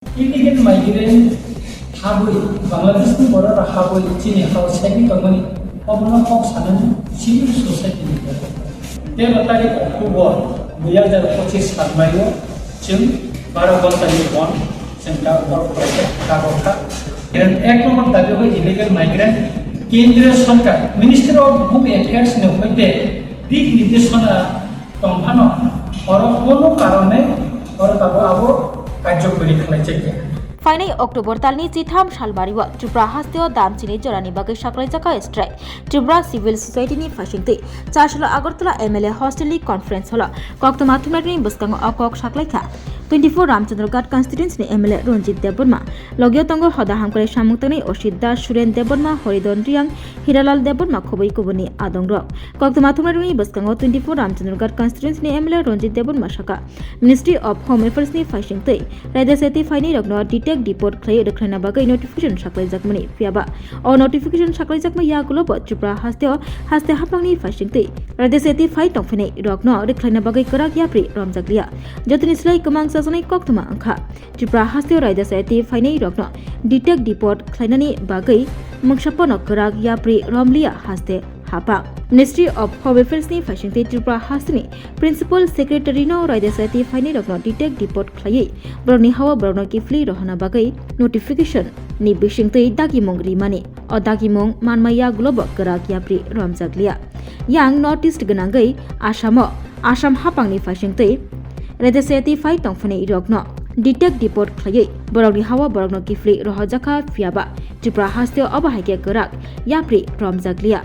Illegal migrant habui Bangladesh ni border habui chini house second company obno kok sanan civil society ni te batari October 2025 साल माइयो जों 12 घन्टानि बन Santa work project कागजखा एक number दाबि हो इलीगल माइग्रेंट केंद्रीय सरकार मिनिस्ट्री ऑफ होम अफेयर्स ने होइते दिक निर्देशना तंफानो और कोनो कारणे और ताबो आबो कार्यकरी खालायचे फाइनै अक्टोबर तालनि जिथाम सालमारिवा त्रिपुरा हास्तेव दामचिनि जरानि बागै साख्लायजाखा स्ट्राइक त्रिपुरा सिविल सोसाइटिनि फासिंथै चारसला आगरतला एमएलए हस्टेलनि कन्फरेन्स हल कक्तमा थुमनानि बसकांग अकक साख्लायखा 24 रामचंद्र घाट कन्स्टिट्युएन्सिनि एमएलए रंजित देबबर्मा लगियो तंग हदा हामकरे सामुक्तनि असित दास सुरेन देबबर्मा हरिदन रियां हिरालाल देबबर्मा खबै कुबनि आदंग कक्तमा थुमनानि बसकांग 24 रामचंद्र घाट कन्स्टिट्युएन्सिनि एमएलए रंजित देबबर्मा साका मिनिस्ट्री अफ होम अफेयर्सनि फासिंथै रायदा सेति फाइनै रगनो डिटेक्ट डिपोर्ट खाय रखना बागै नोटिफिकेशन साख्लायजाकमनि फियाबा अ नोटिफिकेशन साख्लायजाकमा यागुलोब त्रिपुरा हास्ते हापांनि फासिंथै रायदा सेति फाइ तंफिनै रगनो रखना बागै कराक याप्रि रमजागलिया जतनि स्लाय कमांग सासनै कक्तमा अंखा त्रिपुरा हास्ते रायदा सेति फाइनै रगनो डिटेक्ट डिपोर्ट खायनानि बागै मंगसापन कराक याप्रि रमलिया हास्ते हापा मिनिस्ट्री अफ होम अफेयर्सनि फासिंथै त्रिपुरा हास्तेनि प्रिन्सिपल सेक्रेटारिनो रायदा सेति फाइनै रगनो डिटेक्ट डिपोर्ट खायै ब्रनि हावा ब्रनो किफली रहना बागै नोटिफिकेशन नि बिसिंथै दागिमंग रिमानि अ दागिमंग मानमाया ग्लोब कराक याप्रि रमजागलिया yang noticed गनांगै आसाम हापांनि फासिंथै रायदा सेति फाइ तंफनै रगनो डिटेक्ट डिपोर्ट खायै बरगनि हावा बरगनो किफली रहजाखा फियाबा त्रिपुरा हास्तेव अबाहायके कराक याप्रि रमजागलिया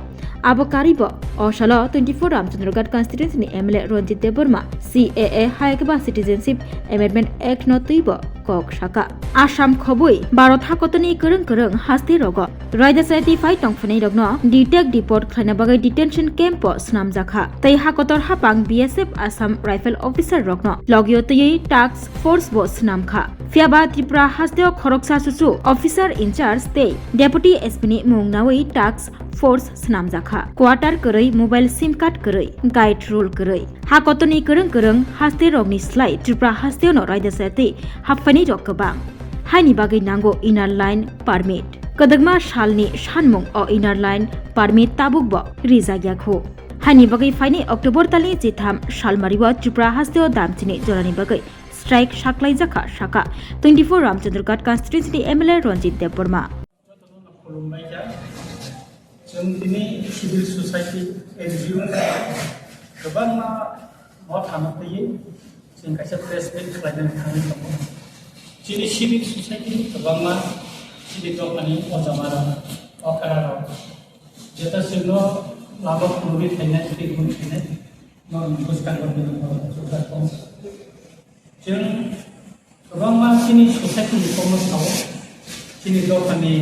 आबकारिब अशाल 24 रामचंद्र घाट कन्स्टिट्युएन्सिनि एमएलए रंजित देबबर्मा सीएए हायकबा सिटिजेनशिप एमेंडमेंट एक्ट न तैब कक साका आसाम खबै भारत हाकतनि करं हास्ते रग रायदा सेति फाइ तंफनै रगनो डिटेक्ट डिपोर्ट खायना बागै डिटेंशन कैंप स्नामजाखा तै हाकतर हापां बीएसएफ आसाम राइफल ऑफिसर रगनो लगियो तयै टास्क फोर्स बो स्नामखा फियाबा त्रिपुरा हास्तेव खरकसा सुसु ऑफिसर इंचार्ज तै डेपुटी एसपी नि मुंगनावै टास्क फोर्स स्नामजाखा क्वार्टर करै मोबाइल सिम कार्ड करै गाइड रोल करै हाकतनि करं हास्ते रगनि स्लाय त्रिपुरा हास्तेव न रायदा सेति हाफानि रगबा हायनि बागै नांगौ इनार लाइन पारमिट कदगमा सालनि सानमुं अ इनार लाइन पारमिट ताबुक ब रिजाग्याखौ हायनि बागै फाइनै अक्टोबर तालनि जिथाम सालमारिवा त्रिपुरा हास्तेव दामचिनि जरानि बागै स्ट्राइक साख्लायजाखा साका 24 रामचंद्र घाट कन्स्टिट्युएन्सिनि एमएलए रंजित देबबर्मा जों दिनै सिभिल ससाइटि एनजिअ गोबां मा थानो फैयो जों खायसे प्रेस मिट खालामनो थाङो दङ दिनै सिभिल ससाइटिनि गोबां मा दिनै दखानि अजामारा अखाराराव जेता जोंनो लाबा खुरुबि थायनाय दैगुन थायनाय न बुसकांगरनि जों गोबां मा दिनै ससाइटिनि कमन साव दिनै दखाननि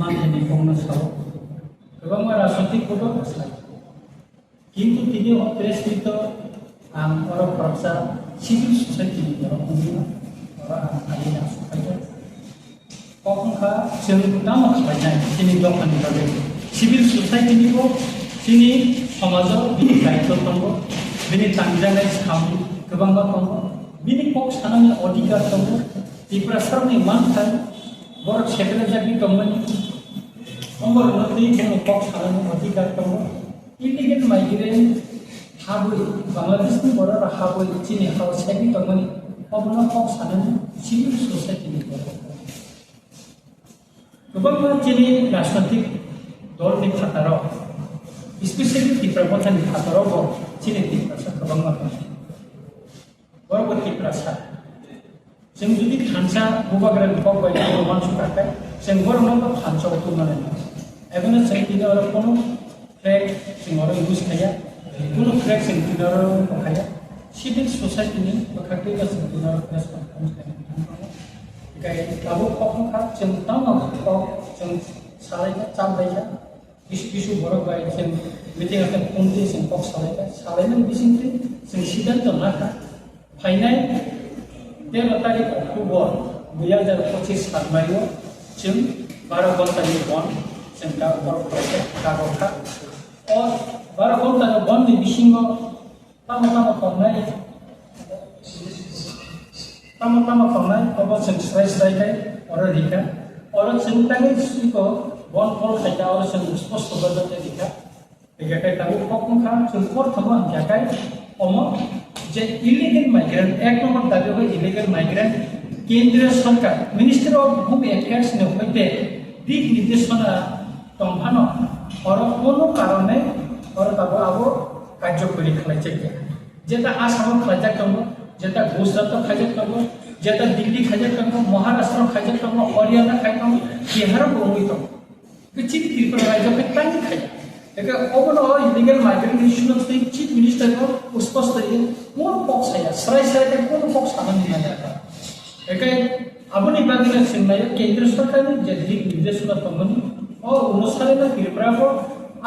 माननि कमन साव गोबां राजनैतिक पदक किन्तु दिनै प्रेस मिट आं अरब फरसा सिभिल ससाइटिनि बुंनो आयेना सफायदों कखनखा जों नाम खालामनाय दिनै दखाननि बागै सिभिल ससाइटिनिबो दिनै समाजाव बिनि दायित्व दङ बिनि थांजानाय साम गोबां दङ बिनि कक सानायनि अधिकार दङ त्रिपुरा सरकारनि मानथाय बर' सेक्रेटारि गभर्नमेन्ट नम्बर नथै जों कक सानायनि अधिकार दङ इलीगल माइग्रेंट हाबै बांलादेशनि border हाबै दिनै हाउस सेक्रेटारि गभर्नमेन्ट अबनो कक सानायनि सिभिल ससाइटिनि गोबां दिनै राजनैतिक दलनि खाताराव स्पेसियली त्रिपुरा बथानि खाताराव दिनै त्रिपुरा गोबां दं बर'बो त्रिपुरा जों जुदि खानसा बुबाग्रानि कक बायदि मानसि थाखाय जों बर'नाव खानसाव तुलनानै एबेनो जों दिनै कोनो फ्लेग जों यूज खाया कोनो फ्लेग जों दिनै खाया सिभिल ससाइटिनि बखाखै जों दिनै गाय लाबो कखनखा जों कक जों सालायगा चामलायगा बिसु बर' गाय जों मिथिंगाखौ खनथे जों कक सालायगा सालायनानै बिसिंथि जों सिद्धान्त नाखा फाइनाय 13 तारिख अक्टोबर 2025 साल माइयो जों 12 घन्टानि बन जों दा वर्क प्रजेक्ट कागजखा और 12 घन्टानि बननि बिसिङाव तामा तामा खालामनाय tama tangnai abo sing srai kai oro rika oro sing tangi siko bon pol khaja oro sing sposto badate rika kai tabu kokon kha sing por thama kai omo যে illegal migrant এক নম্বর দাবি হয় illegal migrant কেন্দ্রীয় সরকার ministry of home affairs হইতে দিক নির্দেশনা তংফানো আর কোনো কারণে আর তাবো আবো কার্যকরী খাইছে যেটা আসাম খাইজাক দङ যেটা গুজরাট খাইজাক দङ যেটা দিল্লি খাইজাক দङ মহারাষ্ট্র খাইজাক দङ হরিয়ানা খাইজাক দङ বিহার বঙ্গই দङ চিফ ত্রিপুরা রাজ্যকে টাঙ্গি খাইজাক একে অবনো illegal migrant issue chief minister স্পষ্ট কোন পক্ষ সাইয়া সরাই সাইতে কোন পক্ষ সামান নিয়ে যায় একে আপনি বাগিনা সিংনায় কেন্দ্র সরকারের যে দিক নির্দেশনা তঙ্গনি ও অনুসারে না ত্রিপুরা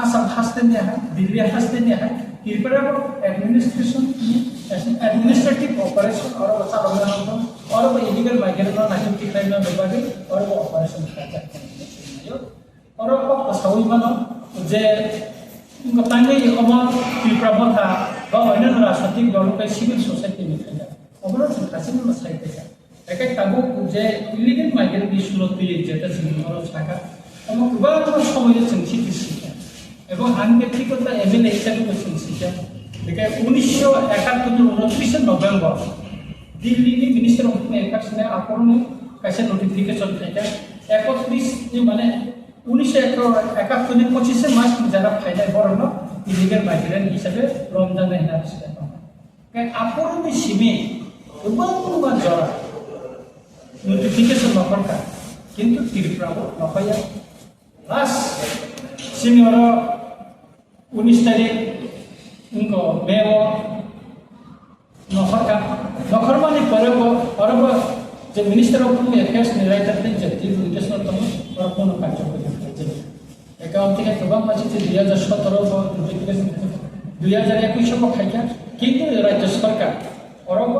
আসাম হাসতে নিয়ে হয় দিল্লি হাসতে নিয়ে হয় ত্রিপুরা एडमिनिस्ट्रेटिव ऑपरेशन और बच्चा रंगना और इलीगल माइग्रेंट ना नाइम की क्राइम ना बागे और वो ऑपरेशन करता है और वो पसावी मानो जे उनका तांगे अमा त्रिपुरा बता बा अन्य राजनीतिक दलों के सिविल सोसाइटी में खाया अबलो संघासी में मसाई देगा एक ताबो जे इलीगल माइग्रेंट इशू लो तो ये जेता सिंगल साका हम कुबा तो समय संची किसी এবং আইন ব্যক্তিগতা এমএলএ হিসাবে বলছি দেখে 1971 November Delhi minister of home affairs ने আপনি কাছে নোটিফিকেশন থেকে 31 মানে 1971 25 মার্চ যারা ফাইনাল বরণ ইলিগাল মাইগ্রেন্ট হিসাবে রমজান না আসছে কারণ আপনি সিমে গোবাং জরা নোটিফিকেশন নকরকা কিন্তু ত্রিপুরা নকয়া লাস্ট সিনিয়র 19 तारीख उनको मेवो नखर माने परबो परबो जे मिनिस्टर ऑफ होम अफेयर्स ने राइट करते जति निर्देशन तम और कोनो कार्य करते एकाउंट के गोबां माछि 2017 को नोटिफिकेशन 2021 को खाइया किंतु राज्य सरकार परबो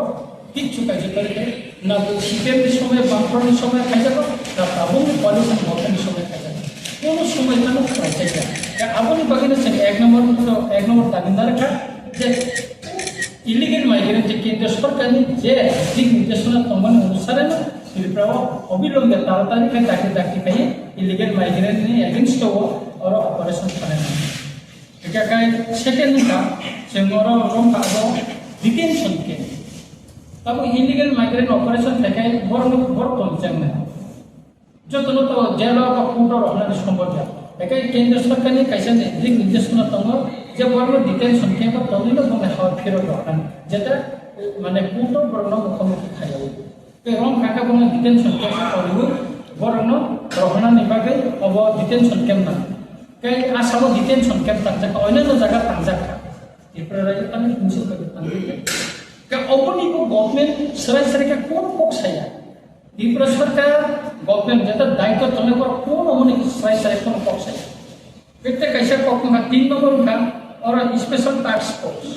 किछु काज करते ना सीएम समय बामफ्रंट समय खाइया ना बाबू पॉलिसी मोटन समय खाइया কোনো সময় কেন খাইছে আপনি বাগিনা এক নম্বর দাবিদার কা যে ইলিগেল মাইগ্রেন্ট যে কেন্দ্র সরকার যে দিক নির্দেশনা তঙ্গন অনুসারে না ত্রিপুরা অবিলম্বে তাড়াতাড়ি তাকে ডাকি খাই ইলিগেল মাইগ্রেন্ট নি এগেইনস্ট और ऑपरेशन करे ना एका काय सेकेंड का जोंगर रम कागो डिटेंशन के तब इलीगल माइग्रेंट ऑपरेशन থাকে বড় কনসার্ন না যতন তো জেল বা কোর্ট রহনা সম্ভব না একাই কেন্দ্র সরকার নি কাইসা দিক নির্দেশনা তঙ্গ যে বড় ডিটেনশন কে বা তলিল মানে হাওয়া ফেরত রহনা যেটা মানে কোর্ট বড় মুখোমুখি খাইও তে রং কাকা বড় ডিটেনশন কে করিব বড় রহনা নিবাগে অব ডিটেনশন কেম না কে আসাম ডিটেনশন কেম তাজা অন্যান্য জায়গা তাজা ত্রিপুরা রাজ্য আমি মুসিল করে তাঙ্গি কে অপনিকো গভর্নমেন্ট সরাসরি কোন পক্ষায়া ত্রিপুরা সরকার গভর্নমেন্ট যেটা দায়িত্ব তলে পর কোন অমনি সরাসরি কোন পক্ষায়া ব্যক্তি কাইসা কখন 3 নম্বর का और स्पेशल टास्क फोर्स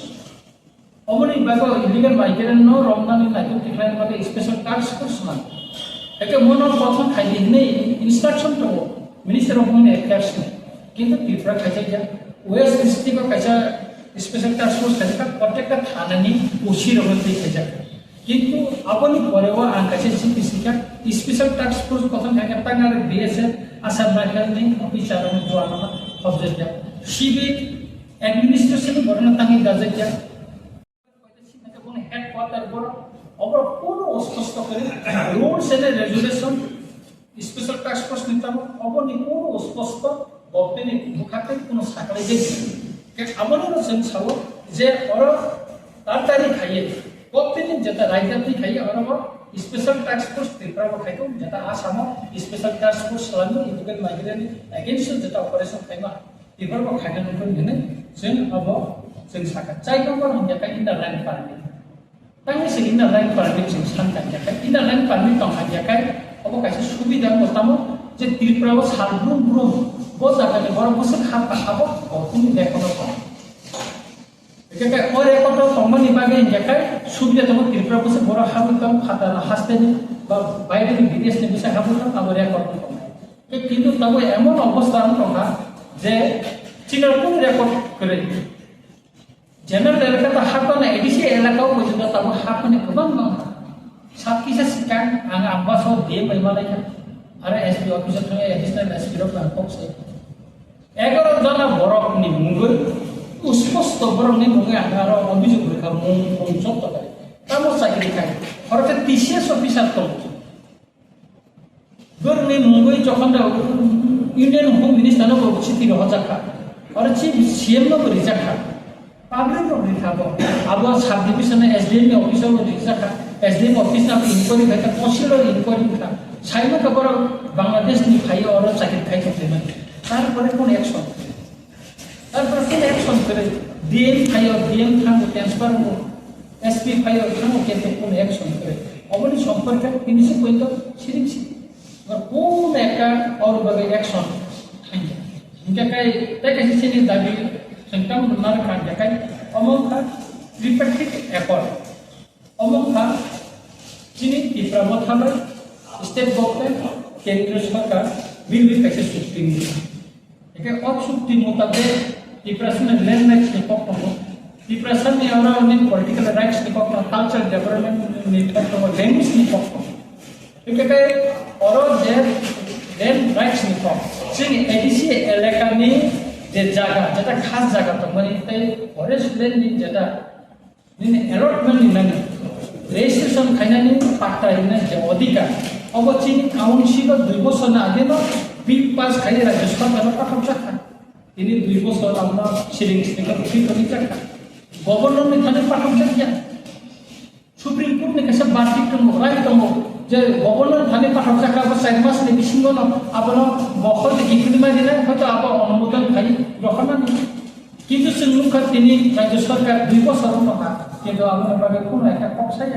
অমনি বাগো ইলিগাল মাইগ্রেন্ট নো রমনানি নাকি ডিফাইন করে স্পেশাল টাস্ক ফোর্স না একে মনো প্রথম খাইলি নেই ইনস্ট্রাকশন তো মিনিস্টার অফ হোম অ্যাফেয়ার্স ने কিন্তু ত্রিপুরা খাইছে যা ওয়েস্ট ডিস্ট্রিক্ট কাইসা স্পেশাল টাস্ক ফোর্স কাইসা প্রত্যেকটা থানানি ওসি রমতে খাইছে কিন্তু আপনি পরেও আনকাছে সিপিসিকা স্পেশাল টাস্ক ফোর্স প্রথম থাকে তাঙ্গার ডিএসএফ আসাম রাইফেলস অফিসার জওয়ানা অবজেক্ট সিভিক एडमिनिस्ट्रेशन बरना तांगी गाजकिया कइते कोन हेडक्वार्टर बर अबर कोन स्पष्ट करे rules and regulation special task force निताम अबनि कोन स्पष्ट गभर्नमेंट मुखाते कोन साकले जे के अबनि रसन छाव जे और तारतारी खाइए गभर्नमेंट जेता राइजाति खाइए और अबर स्पेशल टास्क फोर्स त्रिपुरा खाइतो जेता आसाम स्पेशल टास्क फोर्स लानो इलिगल माइग्रेंट अगेंस्ट जेता ऑपरेशन खाइमा इफोरखौ खायनानै दोननो जों अब जों साखा जायगाफोर हमयाखै इन्डार लाइन पार्मिट तांनि इन्डार लाइन पार्मिट जों सानखायाखै इन्डार लाइन पार्मिट दंखायाखै अब कायसे सुबिदा मतामो जे त्रिपुराव सालब्रुम ब्रुम बो जागानि बर बोसोर खापा आबो गथुनि लेखनो दं एके और एकट तंगनि बागे इंजाखै सुबिदा दं त्रिपुरा बोसोर बर हाबुकाम खाता हासतेनि बा बायरेनि बिदेशनि बिसा हाबुकाम आबो रेकर्ड दं किन्तु ताबो एमन अबस्था दंखा जे चिनारपुर रेकर्ड करे जनरल एलाका हाकने एडिसि एलाकाव पର୍ଯ୍যন্ত তাবো হাকने गोबां दं साबकिसा सिकां आं आम्बासाव दे मैमालायखा आरो एसपि अफिसाव थाङो एडिशनेल एसपि रक लांखौसै 11 जना बरकनि मुंगै स्पष्ट बरकनि मुङै आं आरो अभियोग रेखा मुं जत करे तामो साइकल खाय हरते टीसीएस अफिसार दं गोरनि मुंगै जखन इन्डियन होम मिनिस्टारनो चिठी रहजाखा आरो चिफ सीएम नो रिजाखा पाब्लिक नो रिखाबो आबो सब डिविजन एसडीएम नि अफिसाव रिजाखा एसडीएम ऑफिस ना इंक्वायरी खाय तहसील इंक्वायरी खा साइनो खबर बांग्लादेश नि फायो और चाकिर खाय खतेमन तारपरे कोन एक्शन तारपरे कोन एक्शन करे डीएम फायो डीएम थांगो ट्रांसफार हो एसपी फायो थांगो केते कोन एक्शन करे अबनि सम्पर्क किनिसे पॉइंट सिरिंसि और कोन एका और बगे एक्शन थांगे इनका काय तय किसी ने दाबी संतम नर का जकाय अमोख त्रिपाठिक एकॉर्ड अमोख चिनी त्रिपुरा थाबाय स्टेट गवर्नमेंट केंद्र सरकार बिल कैसे चुक्ति एके अब चुक्ति मुताबिक त्रिपुरा में लैंड राइट्स नि पक्ष त्रिपुरा में और पॉलिटिकल राइट्स नि पक्ष कल्चरल डेवलपमेंट नि पक्ष लैंग्वेज नि पक्ष एके और जे लैंड राइट्स नि पक्ष जोंनि एडिसी एलेकानि जे जागा जेटा खास जागा दं माने तै फरेस्ट लैंड नि जेटा नि अलॉटमेंट नि नानि रेजिस्ट्रेशन खायनानि पाट्टा नि जे अधिकार अब चीन काउन्सिल 2 বছর না আগে না বিল পাস খাইয়ে রাজ্য সরকার পাঠাম চাকা তিনি 2 বছর আমরা সিলিংস থেকে ফ্রি করে চাকা গভর্নর নি থানে পাঠাম চাকা সুপ্রিম কোর্ট নি কাছে বার্ষিক রাইট দङ যে গভর্নর থানে পাঠাম চাকা বা 4 মাস নি বিসিঙ্গ ন আপন মখল কি কিনমা দিনা হয়তো আপ অনুমোদন খাই রখনা নি কিন্তু সিংলুকা তিনি রাজ্য সরকার 2 বছর নহা কিন্তু আমরা ভাবে কোন একটা পক্ষায়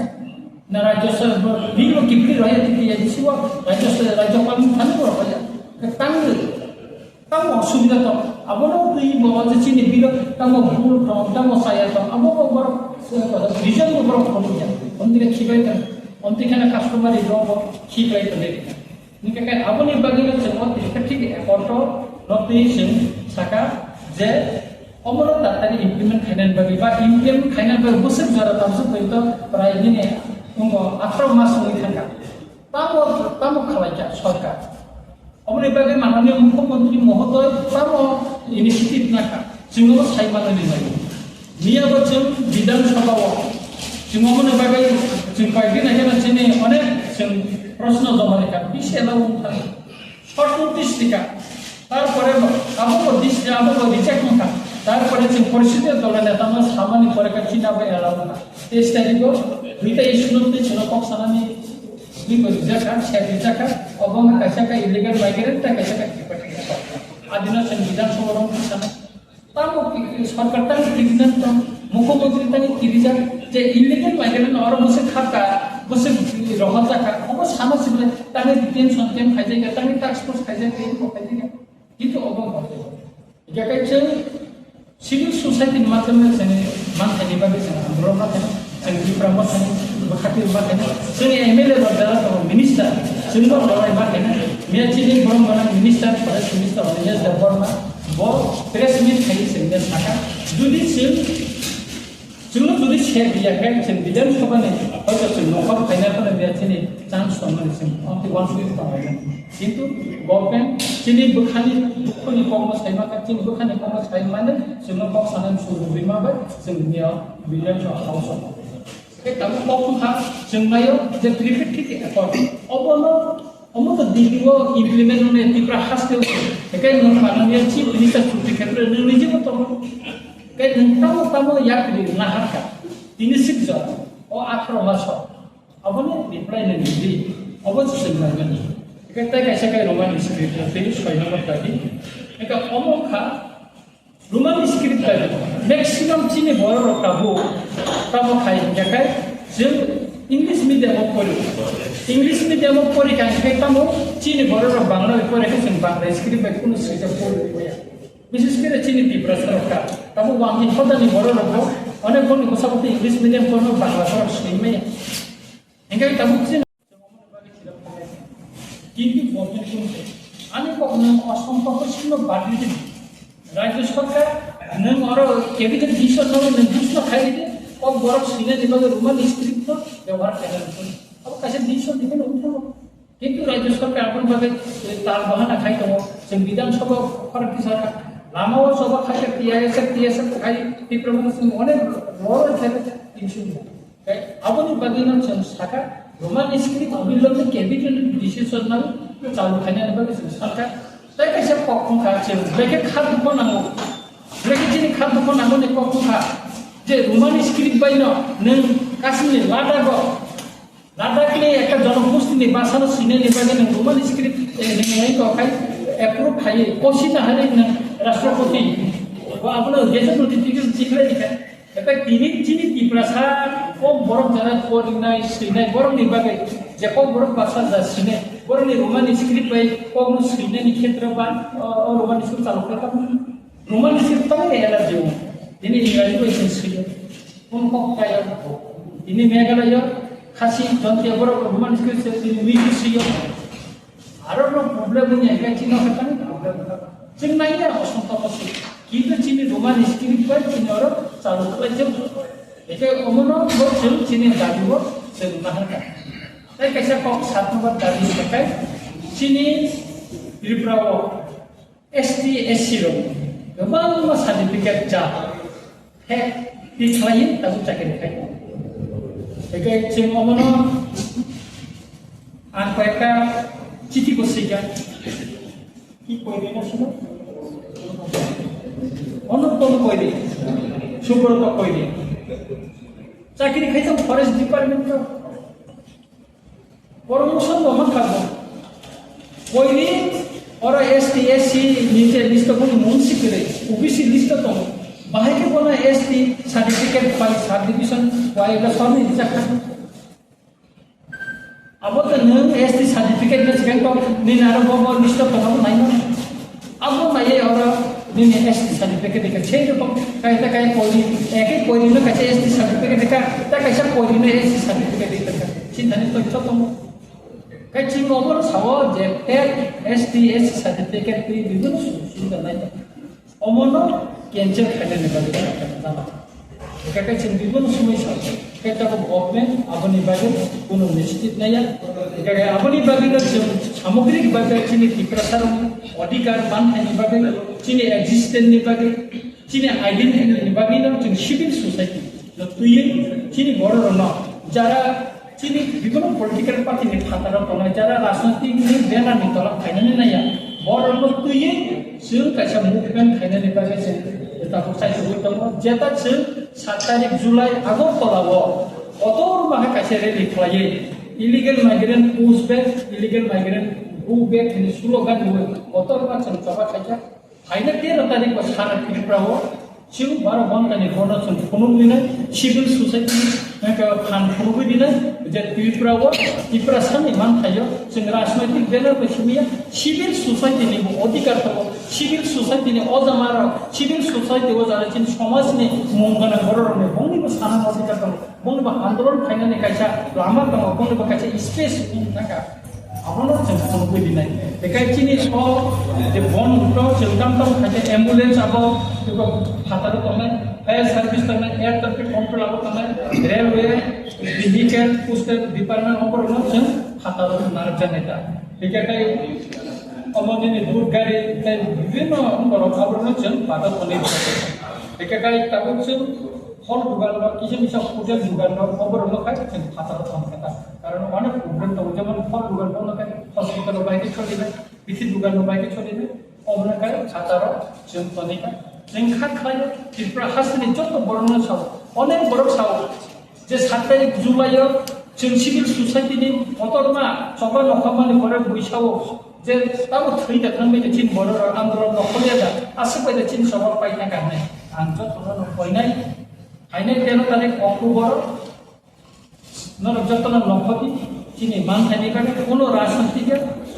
ना राज्य सरकार बिलो किपरि रहे थी एजिसिवा राज्य पालन थाने को रखा तांग असुविधा तो अब ना तो ये बहुत अच्छी नहीं बिलो तांग भूल तांग साया तो अब वो बर रीजन को बर कौन किया उनके खिबाई कर उनके क्या ना कस्टमर इधर वो खिबाई कर दे निका क्या अब नहीं बाकी लोग चलो ठीक है ऑटो नोटिशन साका जे अमर तातारी इम्प्लीमेंट खाइनान बाकी बा इम्प्लीमेंट खाइनान बाकी बोसर जरा तामसे तो प्राय दिन उनको 18 मास हुई था तामो खलाइका सरकार अबनि बागे माननीय मुख्यमंत्री महोदय तामो इनिशिएटिभ नाका जोङो सायमानानै लायो मियाबो जों विधानसभायाव जोङो मन बागे जों बायदि नायना जोंनि अनेक जों प्रश्न जमा लेखा बिसेलाव थाङो शर्ट नोटिस टिका तारपरे आबो दिस आबो रिजेक्ट नका तारपरे जों परिस्थिति दल नेतानो सामानि परेखा चिनाबो एलाव ना 23 तारिखआव दुईटा स्टुडेन्टले छनो पक्षानानि बिको रिजाका शेयर रिजाका अबं कायसाका इलिगल माइग्रेंट ता कायसाका किपटिका आदिना संविधान सभा साना तामो सरकार ता प्रेसिडेंट ता मुख्यमंत्री ता किरिजा जे इलिगल माइग्रेंट और बसे खाता बसे रहजाका अब साना सिबले ताने डिटेंशन केम खाइजाका ताने टास्क फोर्स खाइजाका को खाइजाका किन्तु अबं हरते एकाय जों सिविल सोसाइटी माध्यमजों जों मानथायनि बागै जों आन्दोलन खालामो जोंनि प्रमोशन बखातिर बाथायना जोंनि एमएलए रदारा तो मिनिस्टार जोंनि रदारा बाथायना मेचिनि ब्रह्मना minister forest minister Anil Debbarma वो प्रेस मीट खाइ जोंनि साका जुदि जोंनो जुदि शेयर गैयाखाय जों विधान सभानि हयतो जों नखर फाइनाफोरा मेचिनि चान्स दंमोन जों अन्ति वान सुइट बाहायगोन किन्तु गभर्नमेन्ट जोंनि बोखानि दुखुनि कम सायमाखा जों बोखानि कम सायमानो जोंनो पक्षानानै सुरुबिमाबो जोंनियाव Vidhan Sabha हाउसाव kamu pokoknya jengayo je tripartite accord obono omo digiwo implement ne tipra haste kai non mananiya chief minister chuti khetre nije to kai tamo yakri na harka tinisik jo o 18 maso obone reply ne di obon sengaja kai ta kaisa kai roman script te 6 number tadi eka omo kha Roman script maximum चीनी बरो काबो खाई जाकाय जों English medium पढ़ो English medium पढ़ी कांखे तामो चीनी बरो बांग्ला पढ़े जों बांग्ला स्क्रिप्ट बेखौनो सिजा पढ़ो विशेष करे चीनी त्रिपुरा सरकार तामो वांगि खदानि बरो रखो अनेक कोन कोसाबते इंग्लिश मीडियम पढ़ो बांग्ला पढ़ो सिमे एंगाय तामो चीन किंतु बर्तन आने कखनो असम्पकसिन बादिदि राज्य सरकार नों और कैबिनेट डिसिजन नों नों खाई दे और बरफ सिने दिबा रोमान स्क्रिप्ट व्यवहार खालामो kaisa nisho dikene unthago কিন্তু রাজ্য সরকার এমনভাবে তার বাহানা খাই দङ जों বিধানসভা ফারাক্তি সরকার লামাও সভা খাইতে টিএসএফ খাই তীব্রভাবে जों অনেক বড় ছেলে ইস্যু আবনি বাগিনা जों সাকা রোমান স্ক্রিপ্ট অবিলম্বে ক্যাবিনেট ডিসিশন নাও চালু খাইনাनै বাগै जों সরকার তাই কাইসা পক্ষা जों ব্রেকে খাদুকো নাंगौ ব্রেকে যিনি খাদুকো নাंगौ নে পক্ষা যে রোমান স্ক্রিপ্ট বাইন नों কাশ্মীর লাদাখनि একটা জনগোষ্ঠীनि भाषानो सिनायनि बागै नों रोमान स्क्रिप्ट नोंनायखौहाय एप्रुभ हायो कसिनो हायो नों राष्ट्रपति आपनो गेजेट नोटिफिकेशन दिख्लायनिखाय एबा दिनै तिप्रासा कम बरफ जाना फरिनाय सैनाय बरफनि बागै जे कम बरफ भाषा जा सिनाय बरफनि रोमान स्क्रिप्ट बाय कम सैनायनि क्षेत्रबा रोमान स्क्रिप्ट चालु खालाम रोमान स्क्रिप्ट तामाने एलार्जी दिनै इंराजि बायजों सैयो कम ककाया दिनै मेघालय खासी जनते बरफ रोमान स्क्रिप्ट दिनै विकि सैयो आरो प्रब्लेम नि आइका चिनो खातानि प्रब्लेम जों नायनो असंतोष কিন্তু চিনি রোমান স্ক্রিপ্ট বাই চিনি আরো চালু করে जों এটা অমন जों চিনি দাবিব जों নাহাকা তাই কাইসা কক 7 নম্বর দাবি থাকায় চিনি ত্রিপুরাও एसटी एससी रो गोबां सार्टिफिकेट जा हे दिख्लायो दाबो चाकरि खाय एके जों अमन आं कयेकटा चिठि बसैगा কি কইবে না শুনো অনুপম কইবে সুব্রত কইবে চাকরি খাইতো ফরেস্ট ডিপার্টমেন্ট প্রমোশন দমন খাবো কইনি ওরা এসটি এসসি নিচে লিস্ট কোন মুন্সি করে ওবিসি লিস্ট তো বাহিকে বলা এসটি সার্টিফিকেট পাই সাব ডিভিশন ওয়াইটা সবই চাকরি अब तो नों एसटी सर्टिफिकेट में सिगां तो निन आरो बबो लिस्ट तो हम नाइनो अब नाये और निन एसटी सर्टिफिकेट के छे तो कायता काय कोई एक कोई न कचे एसटी सर्टिफिकेट का ता कैसा कोई न एसटी सर्टिफिकेट का चिंता नहीं तो तो काय चिंग ओवर सावो जे एसटी एसटी सर्टिफिकेट की विभिन्न सुविधा नहीं अमनो कैंसर खाने ने बदला एका जों विभिन्न समस्या केटाको गभर्नमेन्ट आबोनि बागै कुनो निश्चित नया एका आबोनि बागै जों सामग्रिक बागै चिनि टिप्रासार अधिकार मानथायनि बागै चिनि एक्जिस्टेन्सनि बागै चिनि आइडेन्टिटिनि बागै जों सिभिल सोसाइटि तुयै चिनि बर'रन जारा चिनि विभिन्न पलिटिकल पार्टीनि फाटाराव दङ जारा राजनीतिनि बेनारनि तला फायनानै नाया बर'रन तुयै जों कायसा मुभमेन्ट फायनानै बागै जों ताको साइज होतम जेता छ 7 तारिख जुलाई আগরতলাও কতর মাহে কাছে রেলি খাইয়ে illegal migrant push back illegal migrant go back নি স্লোগান হই কতর মা চলবা খাইয়া ফাইনাল 13 তারিখ को সারা ত্রিপুরাও सिउ 12 घन्टानि गणसन खुनुबिना सिभिल सोसाइटि का फान खुनुबिना जे त्रिपुरा सानि मान थायो जों राजनैतिक बेनार बसिमिया सिभिल सोसाइटिनि अधिकार दङ सिभिल सोसाइटिनि अजामार सिभिल सोसाइटि ओ जारा चिन समाजनि मुंगना बररनि बंनिबो साना अधिकार दङ बंनिबो आन्दोलन फाइनानि कायसा लामा दङ बंनिबो कायसा स्पेस थाका आबोनो जों खुनुबिना बेखाय चिनि स जे बन उठो जों दामताम खायसे एम्बुलेन्स आबो फाटारो तंनाय फायर सार्भिस तंनाय एयर ट्राफिक कंट्रोल आबो तंनाय रेलवे वेहिकल पोस्टल डिपार्टमेंट अपरनो जों फाटारो नारजानेता बेखाय अमनिनि दूर गाड़ी ताय विभिन्न अंगरक आबोनो जों बादा तनै बेखाय ताबो जों हल दुगान किसे मिसा होटेल दुगान अपरनो खाय जों फाटारो तंनाय कारण अनेक प्रब्लेम दङ जेमन हल दुगान दङ हस्पिटाल बायदि चलिबाय बिथि दुगान बायदि चलिबाय अबनखाय फाटारो जों तनै जों खाखायो त्रिपुरा हासनि जत बरनो साव अनेक बरफ साव जे 7 तारिख जुलाइयाव जों सिभिल सोसाइटिनि अतरमा सभा नखामानि करे बैसाव जे ताबो थैदा थांबाय चिन बर आन्दोलन नखलिया दा आसबाय चिन सभा पाइना गाननाय आं जतनो नखयनाय फाइनाल 13 तारिख अक्टोबर नर जतनो नखति चिनि मानथायनि बागै कोनो राजनीतिक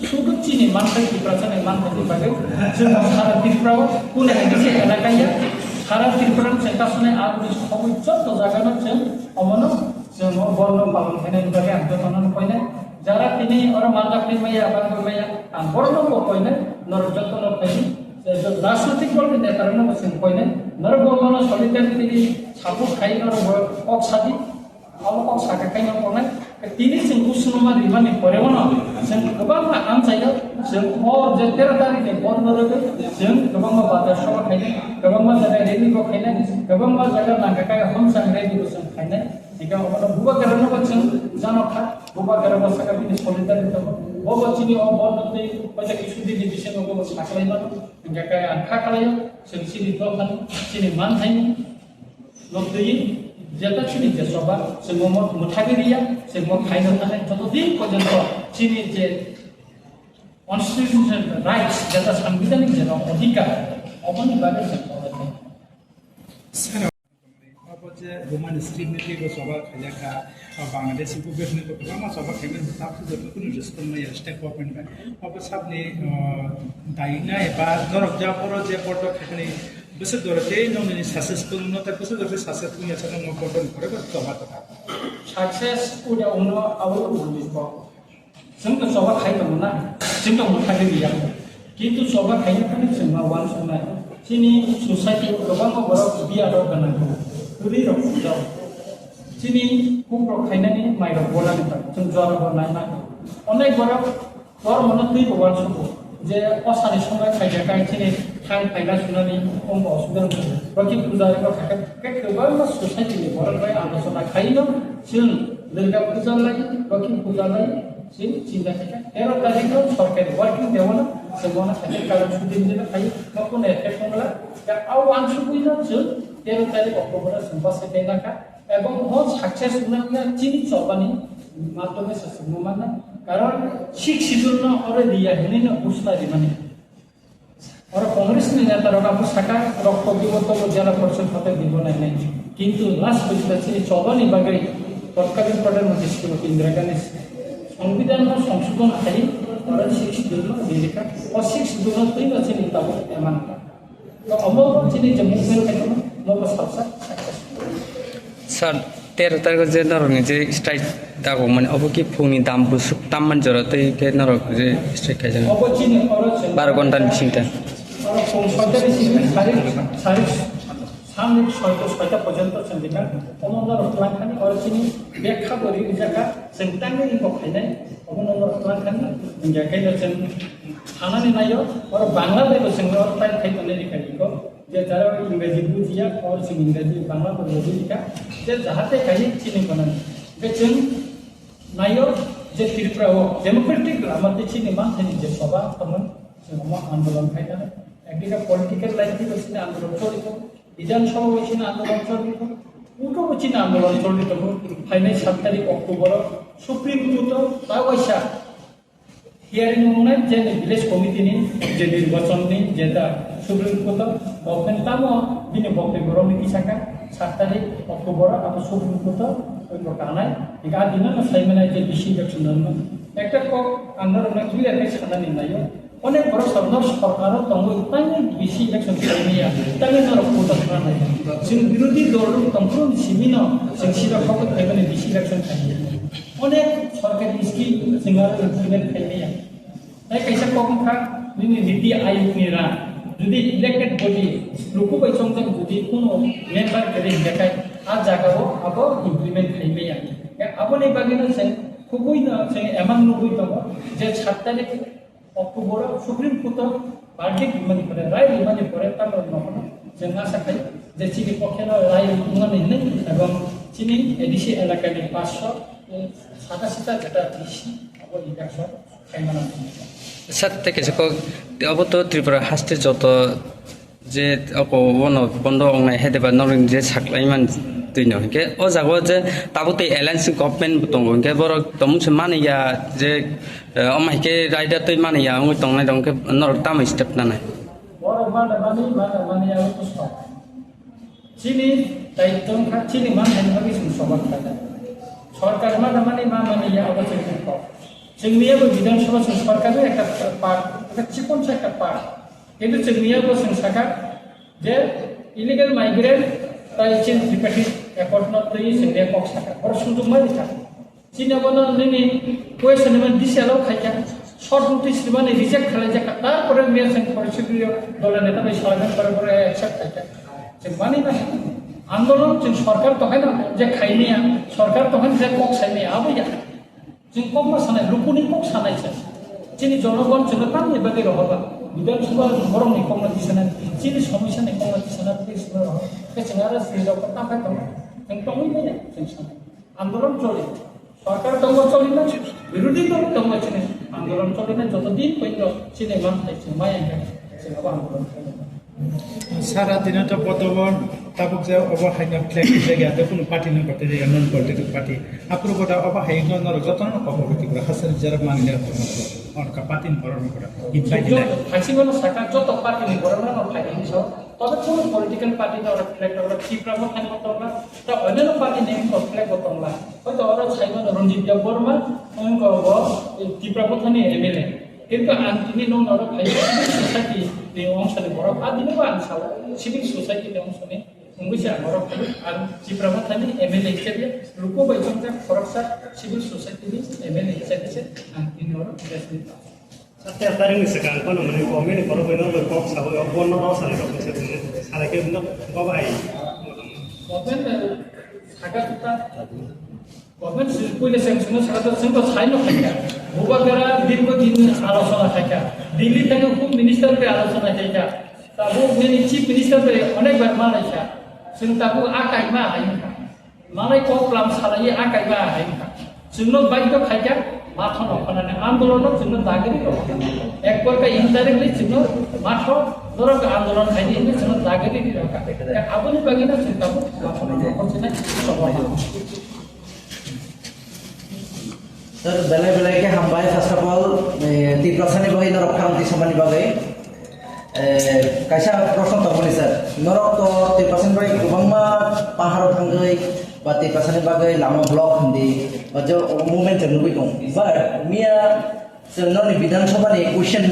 सुदु चिनि मानथाय त्रिपुरानि मानथायनि बागै जों सारा त्रिपुराव कुनै मोनसे एलाकाया सारा त्रिपुरा सेन्टासने आगुनि सबै जत जागानो जों अमनो जों बर्न पालन खायनायनि बागै आं जतनो नखयनाय जारा तिनि अर मानदाखनि माया बांगो माया आं बर्न नखयनाय नर जतनो खायनि जे राजनीतिक दलनि नेतारनो जों खयनाय नर बर्न सलिदारिटी सापो खायनो अक्सादि अब अक्साखा खायनो खयनाय Ini जों उसुमा रिबानि परेवनो जों गोबां आनसायाव जों हर जे 13 तारिखनि बन्द रोगो जों गोबां बाजार सभा खायनाय गोबां जायगा रेलिखौ खायनाय गोबां जायगा नांगाखाय हमसां रेलिखौ जों खायनाय इका अबनो बुबा गरनो जों जानखा बुबा गरनो साका बिनि सलिदारिटी दङ बबचिनि अ बन्दनि पयसा किसुदि डिभिजन अबो साखलायमा नांगाखाय आखा खालायो जों सिनि दखान सिनि मानथायनि लबदि जेता चिनि जे सभा जों मुथागिरिया जों खायनो थाखाय ततदिन पर्यन्त चिनि जे कन्स्टिट्यूशन राइट्स जेता संविधानिक जेता अधिकार अबनि बारे जों যে রোমান স্ট্রিমনেটি গো সভা খাইলাকা বাংলাদেশ গভর্নমেন্ট তো গোমা সভা খাইমেন তাপু যত কোনো রেসপন্স নাই স্টেট গভর্নমেন্ট বা অব সাবনি দাইনা এবা দরক যা পর যে পড়তো খাইনি বসে দরতে নমিনি সাকসেসফুল নতা বসে দরতে সাকসেসফুল ইয়াছা ন পড়তো করে সভা কথা সাকসেস উডা উনো আবো বুলিবো जोंनो सभा खायदोंमोन जोंनो मुथागिरिया किन्तु सभा खायनो थाखाय जोंहा वान संनाय जोंनि ससाइटियाव गोबां बरफ बियादब गोनां ओरै रखम जोंनि कुमरक खायनायनि माइरं गलानिफ्राय जों जर हरनाय ना अनेक बरफ बर मोनो थैबो वान संबो जे असानि संनाय खायजाखाय जोंनि थां फायना सुनानै खम असुबिदा बाखि फुजारिखौ थाखाय गोबां ससाइटिनि बरफाय आलोचना खायनो जों दुर्गा फुजा लायो बाखि फुजा लायो जों चिन्ता खाया 13 तारिखआव सरकारि वार्किं देवना जोंना थाखाय कारण सुदिन खायो माखौनो एफेक्ट नंला दा आव आनसुबैना जों 13 तारिख अक्ट'बर जों बासे देनाका এবং बहुत सक्सेस होना चिनी चौबानी माध्यम से सुनना कारण शिख शिजुलना और दिया है नहीं ना पूछता है माने और कांग्रेस ने नेता रोका को सका रक्त विवत को जला परिषद होते दिबो नहीं किंतु लास्ट बुझता चिनी चौबानी बागै तत्कालीन प्रधानमंत्री श्रीमती इंदिरा गांधी संविधान में संशोधन खाई और शिख शिजुलना दिलिका और शिख शिजुलना तो ही चिनी तब एमान तो अमो चिनी जम्मू में कहते हैं मो सबसे सर 13 तारिख जे नरकनि जे स्ट्राइक दागौ माने अब कि फुंनि दाम बुसुक दाम मानजरा तै के नरक जे स्ट्राइक खायजों 12 घन्टानि सिंता और फुंसदारि सिंता सारि सामने 6टा पर्यन्त चन्दिका अमनर प्लानखानि और चिनि बेखा गरि जाका जों तांनि इनको खायनाय अमनर प्लानखानि इंगाखायनो जों थानानै नायो और बांलादेशखौ जों टाइम खायनानै रिखायखौ जे जारा इंराजी बुझिया और जों इंराजी बांला बुझिया जे जाहाते खाय चिनि बनान बे जों नायो जे त्रिपुराव डेमोक्रेटिक लामाते चिनि मानथानि जे सभा खामोन जों मा आन्दोलन खायनानै एकदिका पलिटिकल लाइफ दिसिनि आन्दोलन चलितो विधानसभा वचिन आन्दोलन चलितो उठो वचिन आन्दोलन चलितो फाइनाल 7 तारिख अक्टोबर सुप्रीम कोर्ट तावाइसा हियरिंग होनाय जे विलेज कमिटिनि जे निर्वाचननि जेता सुप्रीम कोर्ट गभर्नमेन्ट तामो बिनि बक्तव्य गरमनि किसाका 7 तारिख अक्टोबर आरो सुप्रीम कोर्ट ओइ प्रकानाय इगा दिना साइमनाय जे बिसि इलेक्शन दंमोन एकटा को आन्दोलन क्लियर के सानानि नायो अनेक बर सरकार सरकार तंगो इतानि बिसि इलेक्शन खायनिया तानि नर कोर्ट खानाय जों विरोधी दल तंफ्रो सिमिनो जों सिरा खौ खायबानि बिसि इलेक्शन खायनिया अनेक सरकारी स्किम जोंहा इम्प्लिमेन्ट खायनिया नाय कैसा कमखा जोंनि नीति आयोगनि रा जुदि इलेक्टेड बडी रुकुबाय समजों जुदि कोनो मेम्बार करे देखाय आ जागाव आबो इम्प्लिमेन्ट खायनिया आबोनि बागैनो जों खुबैनो जों एमान नुबै दङ जे 7 तारिख अक्टोबर सुप्रीम कोर्ट बार्डिक बिमानि परे राय बिमानि परे तामर नखनो जों आशा खायो जे चिनि पक्षेनो राय बुंनानै नै एबं चिनि एडिसि एलाकानि 587टा जेटा बिसि आबो इलेक्शन खायमाना सत्य के सको अब तो त्रिपुरा हास्ते जत जे अको वन बन्द अंगनाय हेदेबा नरिन जे साख्लायमान दैनो के अ जागो जे ताबुते एलायन्स गभर्नमेन्ट दंगो के बर तमुसे मानिया जे अमाइके रायदा तै मानिया अंग तंगनाय दंके नरक ताम स्टेप नानाय बर मानिया पुष्प चिनि दायित्व खा चिनि मान हेनबागै जों सभा खायदा सरकार मानिया अबसेन जोंनियाबो विधानसभा सरकारनि एक पार्ट एक चिकनसा एक पार्ट किन्तु जोंनियाबो जों साका जे इलिगेल माइग्रेन्ट ताइचिन रिपेटिव एकर्ड न तै जोंनिया कक साका और सुजुग मारिथा चिनाबो ननि क्वेश्चन में दिसेलाव खायजा शर्ट नोटिस माने रिजेक्ट खालायजाका तारपरे मेसन परिस्थितियाव दल नेता बै सालायन पर एक्सेप्ट खायजा जों मानिना आन्दोलन जों सरकार तहायना जे खायनिया सरकार तहाय जे कक सायनिया आबैया जों कम सानाय लुकुनि कम सानायसो जोंनि जनगण जोङो तामनि बागै रहबा विधानसभा गरमनि कम दिसना जोंनि समस्यानि कम दिसना बेसनो रह के जों आरो सिराव ताफा दं जों तंगै नै जों सानाय आन्दोलन चले सरकार दंग चलिना বিরোধী দল दंग चले आन्दोलन चलिना যতদিন পর্যন্ত চিনে মান थाइसे माय जों आन्दोलन चले सारा दिन तो बतवर ताबुक जे अब हाइना फ्लेग जायगा त कुन पार्टी न गते जायगा नन पॉलिटिकल पार्टी आपरो गोटा अब हाइना न जतन कबगति कुरा हासन जरा मानिले और का पार्टी भरन कुरा इनलाइ दिला हाइसिगोन सरकार जत पार्टी नि भरन न फाइदिन छ तब कुन पॉलिटिकल पार्टी न फ्लेग र चिप्राम थान बतला त अन्य पार्टी नेम को फ्लेग बतला हो त अर छैन रञ्जित देव बर्मा अंक अब चिप्राम थानी एमएलए কিন্তু আনটিনি নো নর ফাই সোসাইটি তে অংশনে বড় আদিনো আনসাও সিভিল সোসাইটি তে অংশনে মুইসা বড় ফাই আর চিপ্রামা থানি এমএলএ হিসেবে রুকো বাইচনটা ফরকসা সিভিল সোসাইটি নি এমএলএ হিসেবে আনটিনি নর প্রেসিডেন্ট সাথে তারিং সেকান কোন মানে কমেন্ট করো বইনো কক সাবো বন্ন দাও সালে কক সে সারাকে বিনো গবাই গভর্নমেন্ট সাগাটা গভর্নমেন্ট কইলে স্যাংশন সাগাটা সেন্টো ছাইনো খাইয়া ভূবাকেরা দীর্ঘদিন আলোচনা থাকা দিল্লি থেকে খুব মিনিস্টারকে আলোচনা থাকা তাবো মেনি চিফ মিনিস্টারকে অনেকবার মালাইছা जों ताबो आकाइमा हाइखा मालाय कप्लाम सालायै आकाइमा हाइखा जोंनो बाध्य खायका माथन अखनानै आन्दोलन जोंनो दागिरि दं एक प्रकार इनडाइरेक्टली जोंनो माथ दरक आन्दोलन हाइनि जोंनो दागिरि दंका आबुनि बागिना जों ताबो माथन अखनानै सबाय सर बेले के हामबाय फार्स्ट अफ ऑल तिप्रसानि बागै नरक खान्थि समानि बागै कायसा प्रश्न तबनि सर नरक तो तिप्रसानि बागै गोबांमा पाहाराव थांगै बा तिप्रसानि बागै लामा ब्लक हन्दि बा जो मुभमेन्ट नुबै दं बाट मिया जोंनि विधानसभानि क्वेश्चन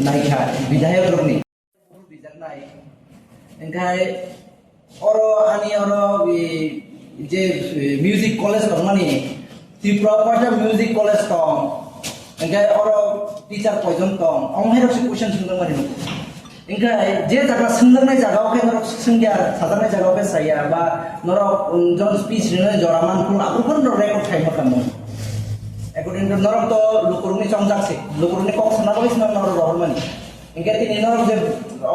नायखा विधायक रकनि बिजाबनाय ओंखाय अरो आनि अरो जे मिउजिक कलेज दंमानि त्रिपुरा म्यूजिक कॉलेज दं ओंखाय अरो टीचर पॉइजन दं अंहाय रस क्वेश्चन सोंदों माने ओंखाय जे जागा सोंदोंनाय जागायाव नरक सोंगिया साजानाय जागायाव साया बा नरक जन स्पीच नो जरामान फुल आबुफोर रेकर्ड थाइमा खामो एकर्डिं टु नरक तो लुकुरुनि चंजाकसे लुकुरुनि कक सनाबो इस नरक रहमानि ओंखाय तिनि नरक जे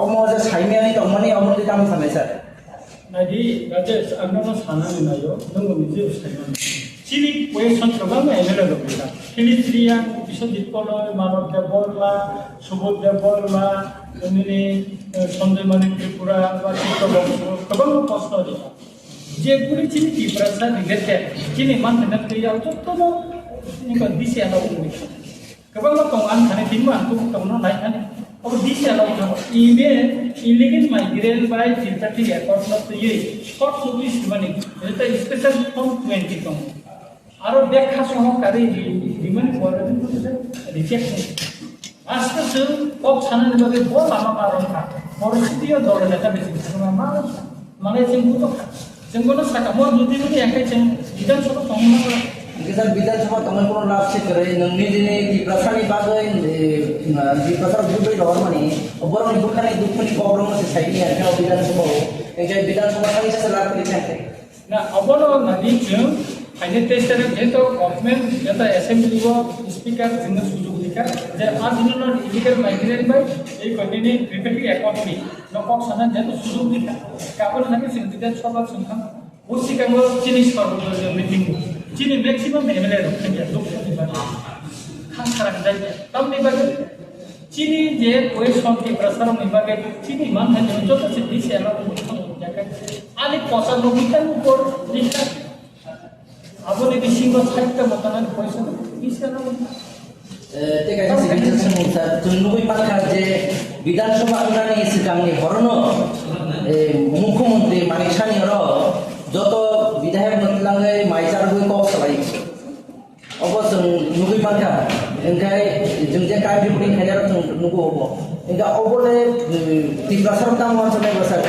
अमो जे साइमियानि दंमानि अमो जे ताम सानाय सर नायदि गाजे आंनो सानानै नायो नंगौ जे साइमान চিনি কোয়েশন প্রোগ্রাম এমএলএ লোকেরা ফিলিস্ত্রিয়া বিশ্বজিৎ কলয় মানব দেব বর্মা সুবোধ দেব বর্মা এমনি সঞ্জয় মানিক ত্রিপুরা বা চিত্রবংশ গোবাं প্রশ্ন দিই যেগুলি চিনি ত্রিপুরা রিলেটেড চিনি মানতেনা তৈয়াও যতন ইনকা দিছে আলো গোবাं দं आं थाने दिनमो आंखौ दंनो नायनानै अब दिसे आलो इबे इलिगेल माइग्रेन्ट बाय जिल्पाटी एयरपोर्ट न तयै शर्ट सर्विस माने এটা স্পেশাল ফর্ম 20 दं आरो देखा सहकारि डिमान्ड फॉरवर्डिंग रिजेक्शन आजके जों कब साननानै बागै ब लामा मारनखा परिस्थितियाव दरलेखा बेसिसमा मा माने जोंबो साका म जुदि एखाय जों विधानसभा संना सर विधानसभा तंगन लाभ से करे नंगनि दिनै तिप्रसानि बागै तिप्रसा गुबै रहमानि बरनि बुखानि दुखनि प्रब्लेम से साइनि आरो विधानसभायाव एखाय विधानसभा खानि से लाभ करि ना अबनो नादि जों फाइनेल टेस्टार जेतो गभर्नमेंट जेता असेंबली वो स्पीकर जोंनो सुजुग दिखा जे आ दिननो इलिगेल माइग्रेन्ट बाय এই কমিউনিটি রিপেটিভ ইকোনমি নকক সানা যেতো সুযোগ দিখা কাবল নাকি সিনদিদান সভা সংখ্যা ওসিকামো চিনি সর্বদল মিটিং চিনি ম্যাক্সিমাম এমএলএ রক্ষিয়া লোকসভা খানখারাক যাইবে তামনি বাগে চিনি যে কোয়েশন কি প্রসারণ বিভাগে চিনি মানহানি যত সে দিছে আলো জায়গা আলি 95টার উপর লিখা abone disingo sakta matanan poison bisa na ঠিক আছে সিভিল স্যার জন্মই পাখা যে বিধানসভা আন্দোলনে সিকাংনি হরনো মুখ্যমন্ত্রী মানিক সানির যত বিধায়ক মন্ত্রীলাঙ্গে মাইচার বই ক সালাই অবশ্য নুগুই পাখা ओंखाय जों जे काय रिपर्टिं खायार नुगो हबो ओंखा अबले तिप्रसार ताम वासने बसार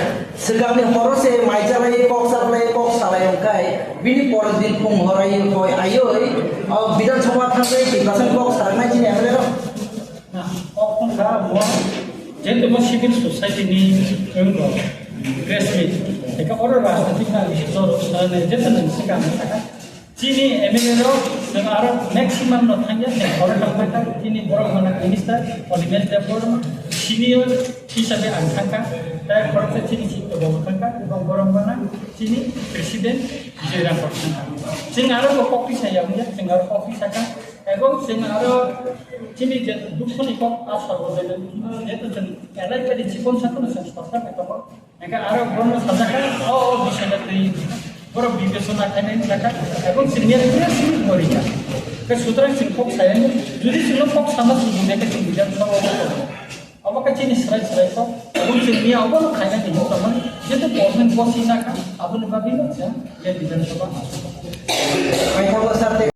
सिगांनि हरसे माइचालाय कक सालाय ओंखाय बिनि परदिन फुं हराय होय आयै विधानसभा थांबाय तिप्रसार कक सारनाय जिने एमएलए ना कक खा मो जेते म सिभिल सोसाइटी नि एंगो प्रेस मिट एका अर राजनीतिक ना जर साने जेते नों सिगां थाका Chini MLA dengan arah maksimum no tanya dengan orang tampakkan chini borong mana minister, polimer development, senior hisabe angkangka, dan korupsi chini situ angkangka, dan borong mana chini presiden jera angkangka. Sehingga arah kopi saya punya, sehingga arah kopi saya, এবং সিঙ্গারো চিনি যে দুঃখনি কম আশা বলে যেহেতু এলাই পেলে জীবন সাথে সরকার একবার একে আরো বড় সাজাকা ও বিষয়টা তৈরি বড় বিবেচনা খানে থাকা এবং সিনিয়র সিনিয়র করিয়া সুতরাং শিক্ষক সায়ন যদি শিক্ষক সমাজ সুবিধাকে সুবিধার সব অবকা চিনি সেরাই সেরাই সব এবং চিনি অবল খাইনা দিল তখন যেহেতু গভর্নমেন্ট বসি না আপনি ভাবি যে বিধানসভা May hawak sa